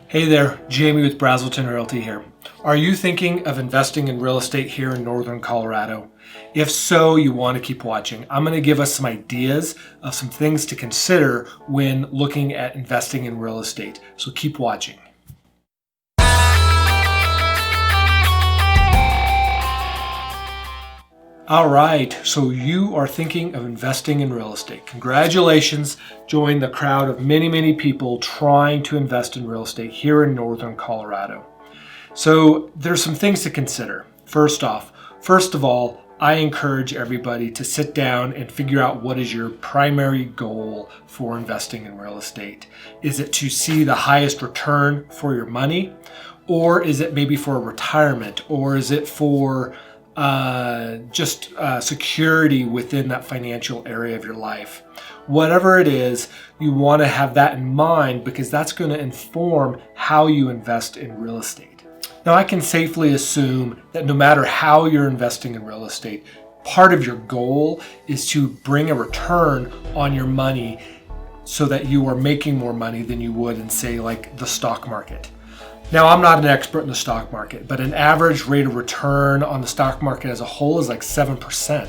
Hey there, Jamie with Brazelton Realty here. Are you thinking of investing in real estate here in Northern Colorado? If so, you want to keep watching. I'm going to give us some ideas of some things to consider when looking at investing in real estate. So keep watching. All right, so you are thinking of investing in real estate. Congratulations, join the crowd of many people trying to invest in real estate here in Northern Colorado. So there's some things to consider. First of all, I encourage everybody to sit down and figure out what is your primary goal for investing in real estate. Is it to see the highest return for your money? Or is it maybe for retirement? Or is it for security within that financial area of your life? Whatever it is, you want to have that in mind because that's going to inform how you invest in real estate. Now, I can safely assume that no matter how you're investing in real estate, part of your goal is to bring a return on your money so that you are making more money than you would in, say, like the stock market. Now, I'm not an expert in the stock market, but an average rate of return on the stock market as a whole is like 7%,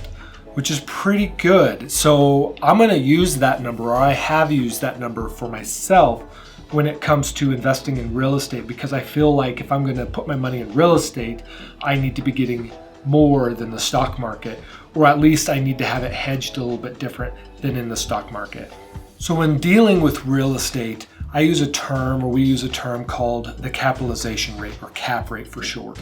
which is pretty good. So I'm going to use that number, or I have used that number for myself when it comes to investing in real estate, because I feel like if I'm going to put my money in real estate, I need to be getting more than the stock market, or at least I need to have it hedged a little bit different than in the stock market. So when dealing with real estate, we use a term called the capitalization rate, or cap rate for short.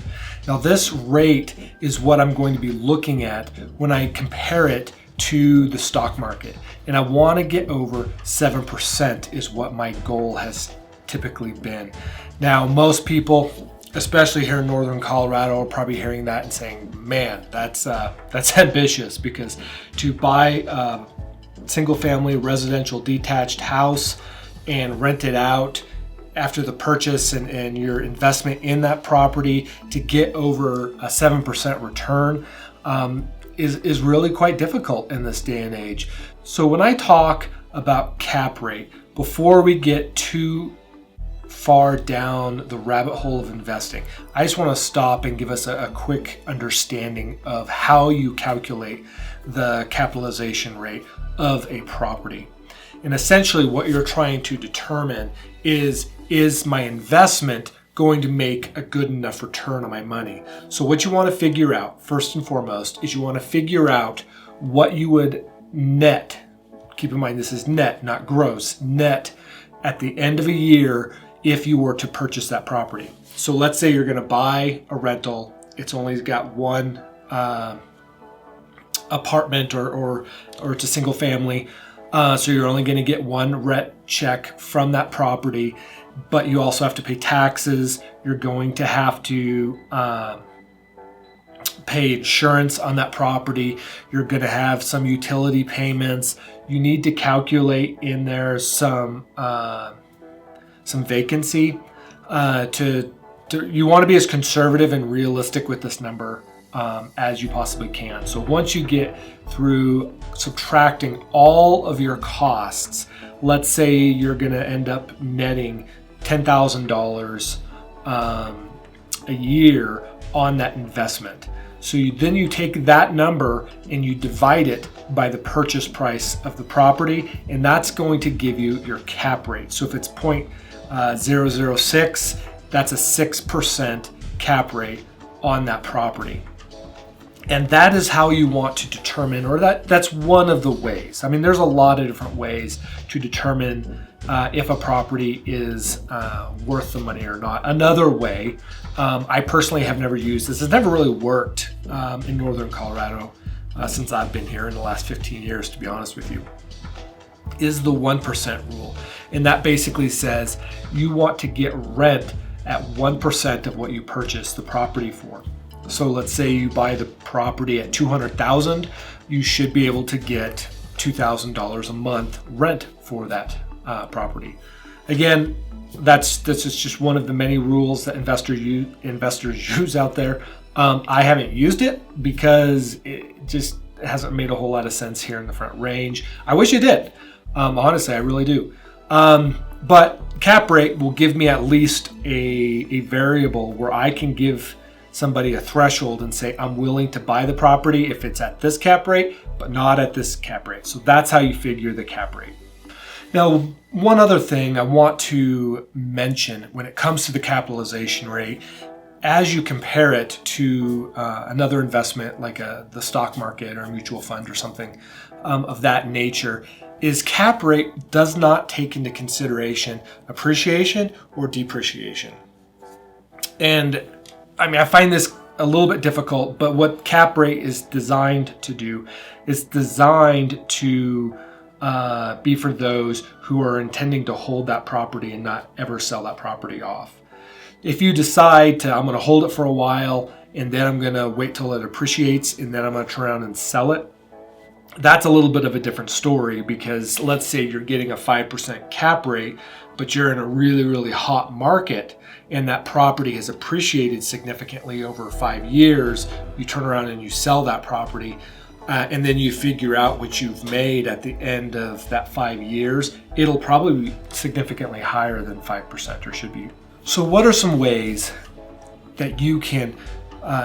Now, this rate is what I'm going to be looking at when I compare it to the stock market. And I want to get over 7% is what my goal has typically been. Now, most people, especially here in Northern Colorado, are probably hearing that and saying, man, that's ambitious, because to buy a single family residential detached house and rent it out after the purchase and your investment in that property to get over a 7% return is really quite difficult in this day and age. So when I talk about cap rate, before we get too far down the rabbit hole of investing, I just want to stop and give us a quick understanding of how you calculate the capitalization rate of a property. And essentially what you're trying to determine is my investment going to make a good enough return on my money? So what you want to figure out, first and foremost, is you want to figure out what you would net. Keep in mind, this is net, not gross, net at the end of a year if you were to purchase that property. So let's say you're going to buy a rental. It's only got one apartment or it's a single family. So you're only going to get one rent check from that property, but you also have to pay taxes. You're going to have to pay insurance on that property. You're going to have some utility payments. You need to calculate in there some vacancy. You want to be as conservative and realistic with this number as you possibly can. So once you get through subtracting all of your costs, let's say you're going to end up netting $10,000 a year on that investment. So then you take that number and you divide it by the purchase price of the property, and that's going to give you your cap rate. So if it's 0.006, that's a 6% cap rate on that property. And that is how you want to determine, or that's one of the ways. I mean, there's a lot of different ways to determine if a property is worth the money or not. Another way, I personally have never used this. It's never really worked in Northern Colorado since I've been here in the last 15 years, to be honest with you, is the 1% rule. And that basically says you want to get rent at 1% of what you purchase the property for. So let's say you buy the property at $200,000, you should be able to get $2,000 a month rent for that property. Again, that's just one of the many rules that investors use out there. I haven't used it because it just hasn't made a whole lot of sense here in the Front Range. I wish it did. Honestly, I really do. But cap rate will give me at least a variable where I can give somebody a threshold and say, I'm willing to buy the property if it's at this cap rate, but not at this cap rate. So that's how you figure the cap rate. Now, one other thing I want to mention when it comes to the capitalization rate, as you compare it to another investment like the stock market or a mutual fund or something of that nature, is cap rate does not take into consideration appreciation or depreciation. And I mean, I find this a little bit difficult, but what cap rate is designed to do is designed to be for those who are intending to hold that property and not ever sell that property off. If you decide I'm going to hold it for a while and then I'm going to wait till it appreciates and then I'm going to turn around and sell it, that's a little bit of a different story, because let's say you're getting a 5% cap rate, but you're in a really, really hot market and that property has appreciated significantly over 5 years. You turn around and you sell that property. And then you figure out what you've made at the end of that 5 years, it'll probably be significantly higher than 5%, or should be. So what are some ways that you can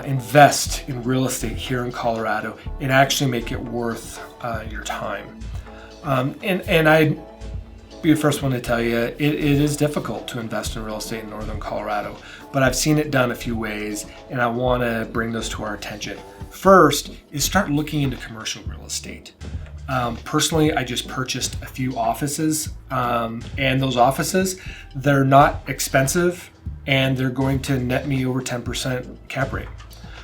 invest in real estate here in Colorado and actually make it worth your time? And I'd be the first one to tell you, it is difficult to invest in real estate in northern Colorado, but I've seen it done a few ways, and I want to bring those to our attention. First is start looking into commercial real estate. Personally, I just purchased a few offices, and those offices, they're not expensive, and they're going to net me over 10% cap rate.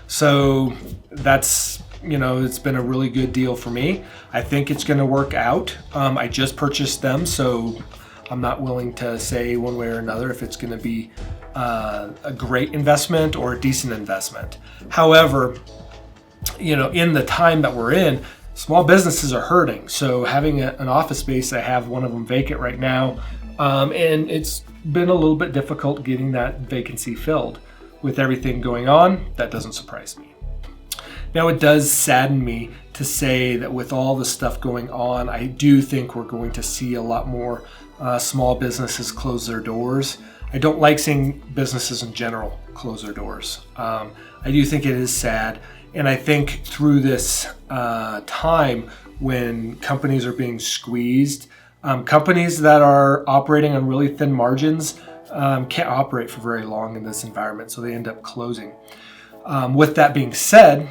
So that's, it's been a really good deal for me. I think it's going to work out. I just purchased them, so I'm not willing to say one way or another if it's going to be a great investment or a decent investment. However, in the time that we're in, small businesses are hurting. So having an office space, I have one of them vacant right now, and it's been a little bit difficult getting that vacancy filled. With everything going on, that doesn't surprise me. Now, it does sadden me to say that with all the stuff going on, I do think we're going to see a lot more small businesses close their doors. I don't like seeing businesses in general close their doors. I do think it is sad. And I think through this time when companies are being squeezed, companies that are operating on really thin margins can't operate for very long in this environment, so they end up closing. With that being said,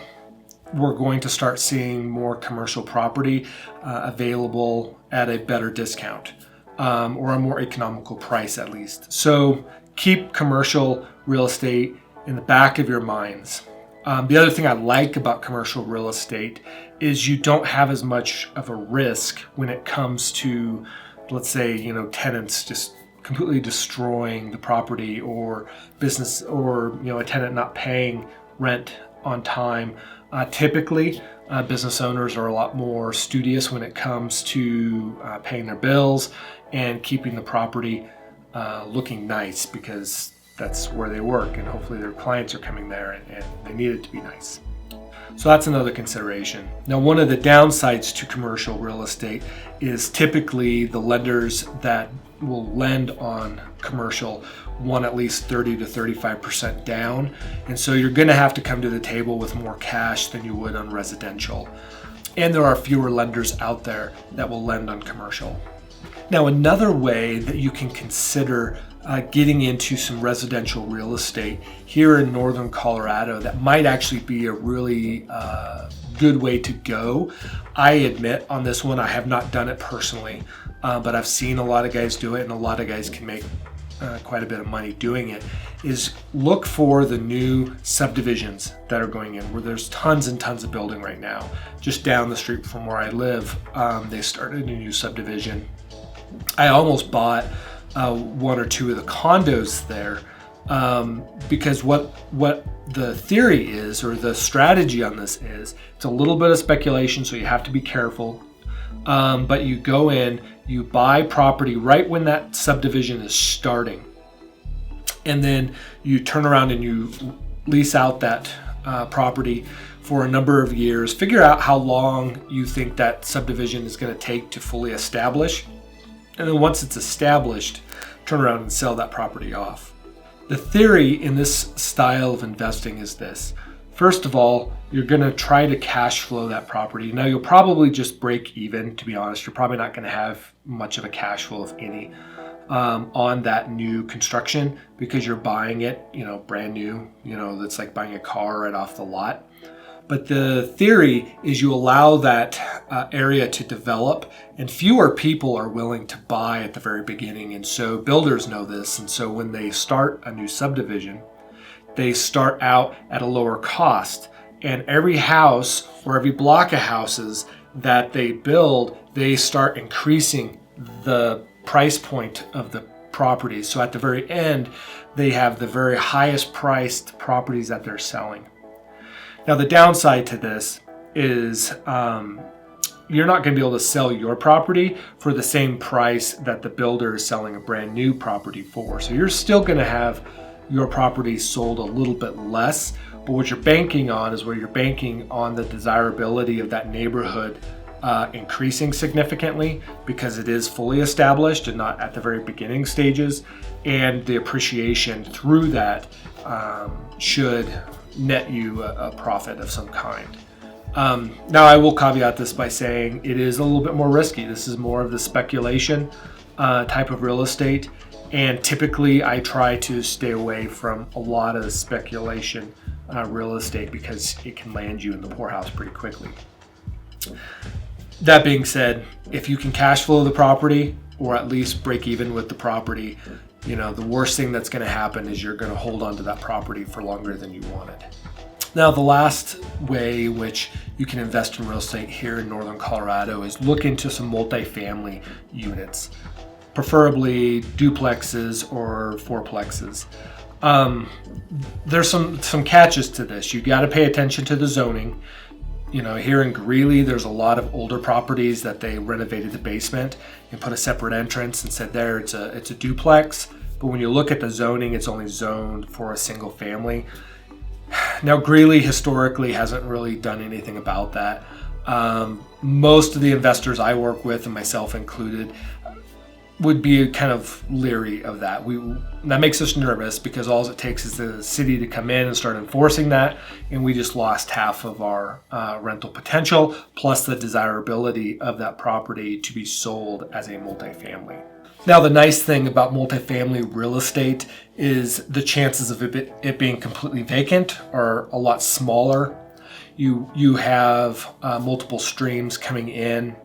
we're going to start seeing more commercial property available at a better discount, or a more economical price at least. So keep commercial real estate in the back of your minds. The other thing I like about commercial real estate is you don't have as much of a risk when it comes to, let's say, tenants just completely destroying the property, or business, or a tenant not paying rent on time. Typically, business owners are a lot more studious when it comes to paying their bills and keeping the property looking nice, because that's where they work, and hopefully their clients are coming there and they need it to be nice. So that's another consideration. Now, one of the downsides to commercial real estate is typically the lenders that will lend on commercial want at least 30 to 35% down. And so you're going to have to come to the table with more cash than you would on residential. And there are fewer lenders out there that will lend on commercial. Now, another way that you can consider getting into some residential real estate here in northern Colorado that might actually be a really good way to go. I admit on this one, I have not done it personally, but I've seen a lot of guys do it, and a lot of guys can make quite a bit of money doing it, is look for the new subdivisions that are going in, where there's tons and tons of building right now. Just down the street from where I live, they started a new subdivision. I almost bought one or two of the condos there, because what the theory is, or the strategy on this is, it's a little bit of speculation, so you have to be careful. But you go in, you buy property right when that subdivision is starting, and then you turn around and you lease out that property for a number of years. Figure out how long you think that subdivision is going to take to fully establish, And then once it's established, turn around and sell that property off. The theory in this style of investing is this. First of all, you're going to try to cash flow that property. Now, you'll probably just break even, to be honest. You're probably not going to have much of a cash flow, if any, on that new construction, because you're buying it, brand new. That's like buying a car right off the lot. But the theory is you allow that area to develop, and fewer people are willing to buy at the very beginning. And so builders know this. And so when they start a new subdivision, they start out at a lower cost. And every house or every block of houses that they build, they start increasing the price point of the properties. So at the very end, they have the very highest priced properties that they're selling. Now, the downside to this is you're not going to be able to sell your property for the same price that the builder is selling a brand new property for. So you're still going to have your property sold a little bit less, but what you're banking on is where you're banking on the desirability of that neighborhood increasing significantly, because it is fully established and not at the very beginning stages, and the appreciation through that should net you a profit of some kind. Now, I will caveat this by saying it is a little bit more risky. This is more of the speculation type of real estate, and typically I try to stay away from a lot of speculation real estate because it can land you in the poorhouse pretty quickly. That being said, if you can cash flow the property or at least break even with the property, the worst thing that's going to happen is you're going to hold on to that property for longer than you wanted. Now, the last way which you can invest in real estate here in Northern Colorado is look into some multifamily units, preferably duplexes or fourplexes. There's some catches to this. You got to pay attention to the zoning. Here in Greeley, there's a lot of older properties that they renovated the basement and put a separate entrance and said there it's a duplex. But when you look at the zoning, it's only zoned for a single family. Now, Greeley historically hasn't really done anything about that. Most of the investors I work with, and myself included, would be kind of leery of that. That makes us nervous because all it takes is the city to come in and start enforcing that, and we just lost half of our rental potential, plus the desirability of that property to be sold as a multifamily. Now, the nice thing about multifamily real estate is the chances of it being completely vacant are a lot smaller. You have multiple streams coming in,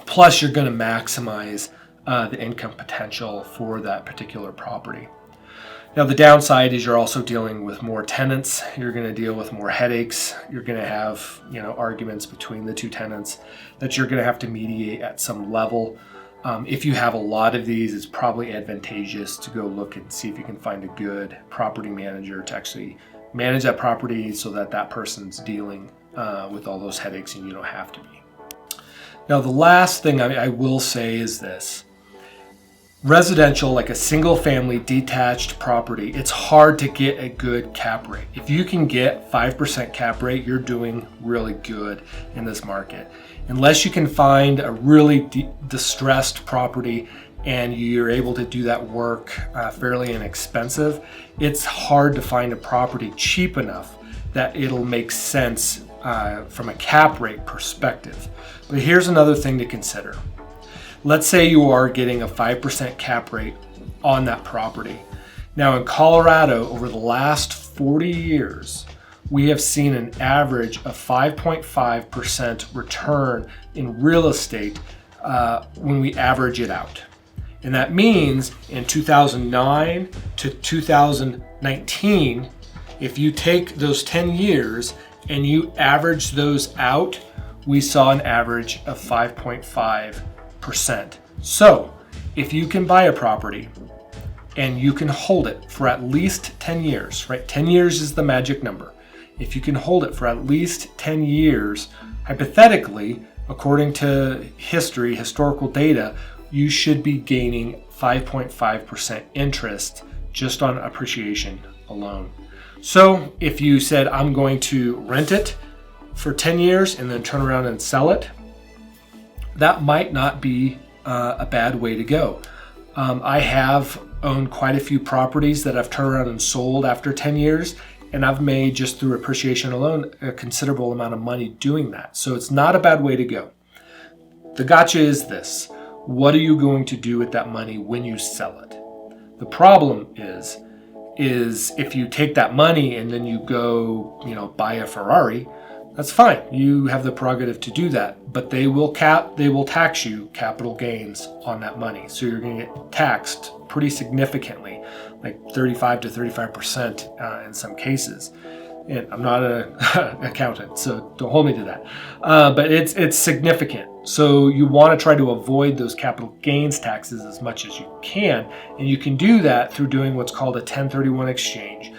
plus you're going to maximize the income potential for that particular property. Now, the downside is you're also dealing with more tenants. You're going to deal with more headaches. You're going to have arguments between the two tenants that you're going to have to mediate at some level. If you have a lot of these, it's probably advantageous to go look and see if you can find a good property manager to actually manage that property so that person's dealing with all those headaches and you don't have to be. Now, the last thing I will say is this. Residential, like a single family detached property, it's hard to get a good cap rate. If you can get 5% cap rate, you're doing really good in this market. Unless you can find a really distressed property and you're able to do that work fairly inexpensive, it's hard to find a property cheap enough that it'll make sense from a cap rate perspective. But here's another thing to consider. Let's say you are getting a 5% cap rate on that property. Now, in Colorado, over the last 40 years, we have seen an average of 5.5% return in real estate when we average it out. And that means in 2009 to 2019, if you take those 10 years and you average those out, we saw an average of 5.5%. So if you can buy a property and you can hold it for at least 10 years, right? 10 years is the magic number. If you can hold it for at least 10 years, hypothetically, according to historical data, you should be gaining 5.5% interest just on appreciation alone. So if you said, I'm going to rent it for 10 years and then turn around and sell it, that might not be a bad way to go. I have owned quite a few properties that I've turned around and sold after 10 years, and I've made, just through appreciation alone, a considerable amount of money doing that. So it's not a bad way to go. The gotcha is this: what are you going to do with that money when you sell it? The problem is if you take that money and then you go, buy a Ferrari, that's fine. You have the prerogative to do that, but they will tax you capital gains on that money. So you're going to get taxed pretty significantly, like 35 to 35% in some cases. And I'm not an accountant, so don't hold me to that. But it's significant. So you want to try to avoid those capital gains taxes as much as you can. And you can do that through doing what's called a 1031 exchange.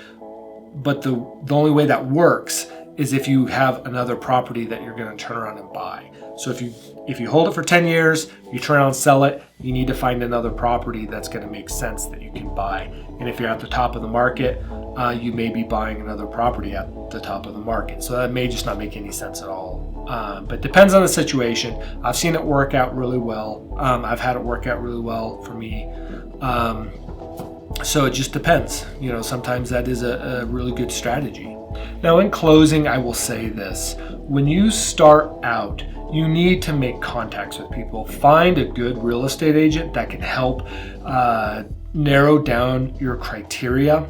But the only way that works is if you have another property that you're going to turn around and buy. So if you hold it for 10 years, you turn around and sell it, you need to find another property that's going to make sense that you can buy. And if you're at the top of the market, you may be buying another property at the top of the market. So that may just not make any sense at all. But depends on the situation. I've seen it work out really well. I've had it work out really well for me. So it just depends. Sometimes that is a really good strategy. Now, in closing, I will say this: when you start out, you need to make contacts with people. Find a good real estate agent that can help narrow down your criteria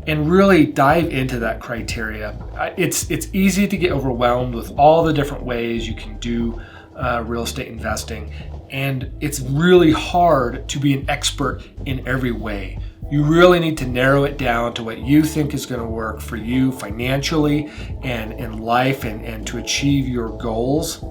and really dive into that criteria. It's easy to get overwhelmed with all the different ways you can do real estate investing, and it's really hard to be an expert in every way. You really need to narrow it down to what you think is going to work for you financially and in life and to achieve your goals.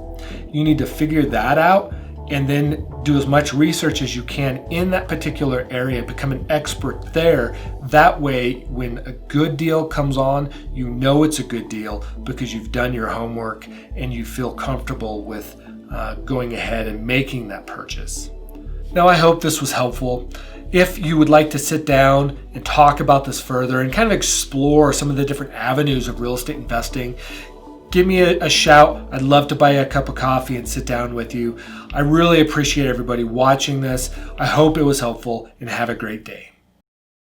You need to figure that out and then do as much research as you can in that particular area, become an expert there. That way, when a good deal comes on, you know it's a good deal because you've done your homework and you feel comfortable with going ahead and making that purchase. Now, I hope this was helpful. If you would like to sit down and talk about this further and kind of explore some of the different avenues of real estate investing, give me a shout. I'd love to buy you a cup of coffee and sit down with you. I really appreciate everybody watching this. I hope it was helpful, and have a great day.